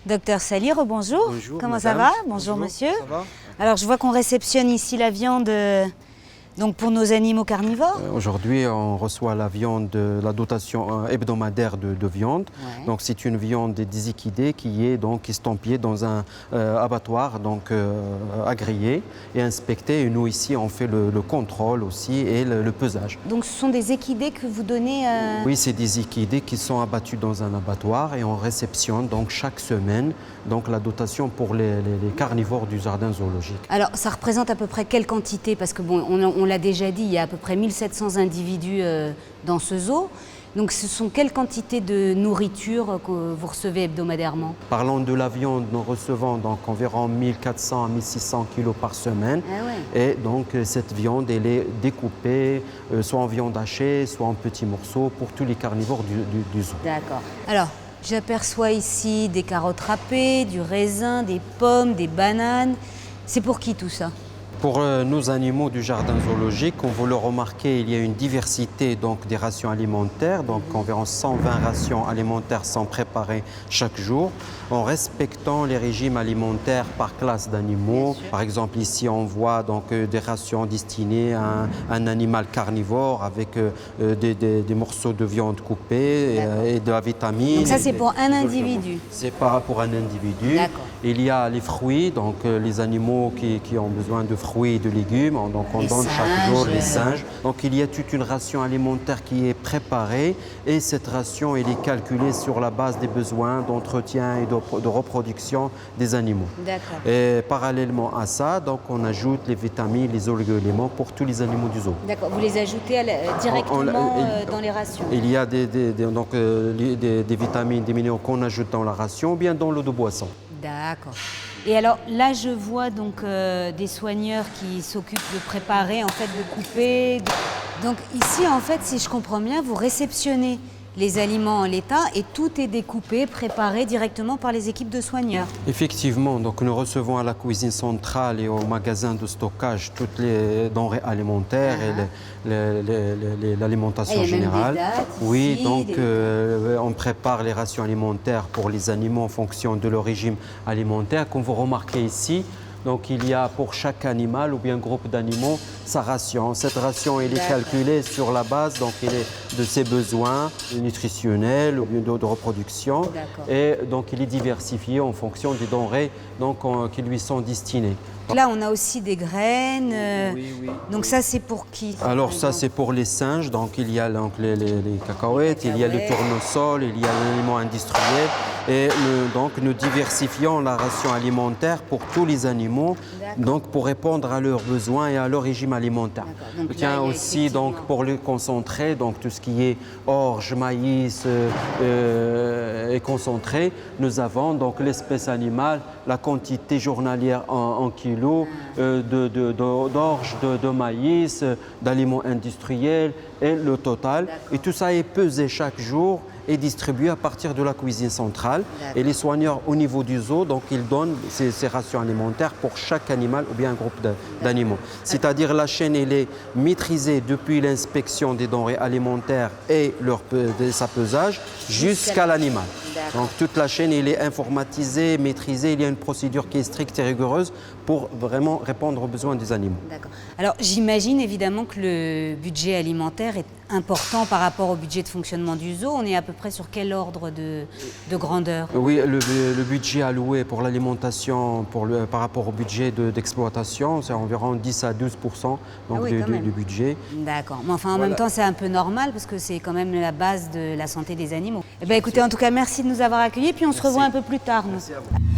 Docteur Sali, bonjour. Bonjour. Comment madame. ça va? Bonjour monsieur. Ça va? Alors je vois qu'on réceptionne ici la viande donc pour nos animaux carnivores. Aujourd'hui, on reçoit la viande, la dotation hebdomadaire de viande. Ouais. Donc c'est une viande des équidés qui est donc estampillée dans un abattoir donc agréé et inspecté. Et nous ici, on fait le contrôle aussi et le pesage. Donc ce sont des équidés que vous donnez Oui, c'est des équidés qui sont abattus dans un abattoir et on réceptionne donc chaque semaine donc la dotation pour les carnivores du jardin zoologique. Alors ça représente à peu près quelle quantité? Parce que bon, on l'a déjà dit, il y a à peu près 1700 individus dans ce zoo. Donc ce sont quelles quantités de nourriture que vous recevez hebdomadairement? Parlant de la viande, nous recevons donc environ 1400 à 1600 kilos par semaine. Ah ouais. Et donc cette viande, elle est découpée soit en viande hachée, soit en petits morceaux pour tous les carnivores du zoo. D'accord. Alors, j'aperçois ici des carottes râpées, du raisin, des pommes, des bananes. C'est pour qui tout ça? Pour nos animaux du jardin zoologique, comme vous le remarquez, il y a une diversité donc, des rations alimentaires. Donc environ 120 rations alimentaires sont préparées chaque jour en respectant les régimes alimentaires par classe d'animaux. Par exemple, ici, on voit donc, des rations destinées à un animal carnivore avec des morceaux de viande coupés et de la vitamine. Donc ça, c'est pour un individu? C'est pas pour un individu. D'accord. Il y a les fruits, donc les animaux qui ont besoin de fruits et de légumes. Donc on Les donne chaque singes. jour les singes. Donc il y a toute une ration alimentaire qui est préparée et cette ration elle est calculée sur la base des besoins d'entretien et de reproduction des animaux. D'accord. Et parallèlement à ça, donc on ajoute les vitamines, les oligo-éléments pour tous les animaux du zoo. D'accord. Vous les ajoutez directement dans les rations? Il y a des vitamines, des minéraux qu'on ajoute dans la ration ou bien dans l'eau de boisson. D'accord. Et alors là, je vois donc des soigneurs qui s'occupent de préparer, en fait, de couper. Donc ici, en fait, si je comprends bien, vous réceptionnez les aliments en l'état et tout est découpé, préparé directement par les équipes de soigneurs. Effectivement, donc nous recevons à la cuisine centrale et au magasin de stockage toutes les denrées alimentaires et l'alimentation générale. Même des dates Oui, ici, donc on prépare les rations alimentaires pour les animaux en fonction de leur régime alimentaire. Comme vous remarquez ici, donc il y a pour chaque animal ou bien groupe d'animaux sa ration. Cette ration elle est calculée sur la base donc, elle est de ses besoins nutritionnels ou bien de reproduction. Et donc il est diversifié en fonction des denrées donc, qui lui sont destinées. Là, on a aussi des graines. Oui. Donc ça, c'est pour qui? Alors ça, c'est pour les singes. Donc il y a donc, les cacahuètes, il y a le tournesol, il y a l'aliment industriel. Et donc nous diversifions la ration alimentaire pour tous les animaux, donc pour répondre à leurs besoins et à leur régime alimentaire. Il y a aussi donc pour le concentré, donc tout ce qui est orge, maïs et concentré, nous avons donc l'espèce animale, la quantité journalière en kilos d'orge, de maïs, d'aliments industriels et le total. Et tout ça est pesé chaque jour et distribué à partir de la cuisine centrale. Et les soigneurs au niveau du zoo, donc ils donnent ces rations alimentaires pour chaque animal ou bien un groupe d'animaux. C'est-à-dire la chaîne elle est maîtrisée depuis l'inspection des denrées alimentaires et sa pesage jusqu'à l'animal. Donc toute la chaîne elle est informatisée, maîtrisée, il y a une procédure qui est stricte et rigoureuse pour vraiment répondre aux besoins des animaux. D'accord. Alors j'imagine évidemment que le budget alimentaire est important par rapport au budget de fonctionnement du zoo. On est à peu près sur quel ordre de grandeur? Oui, le budget alloué pour l'alimentation par rapport au budget d'exploitation, c'est environ 10 à 12% donc du budget. D'accord. Mais enfin, en même temps, c'est un peu normal parce que c'est quand même la base de la santé des animaux. Eh bien, écoutez, en tout cas, merci de nous avoir accueillis. Puis on se revoit un peu plus tard. Nous. Merci à vous.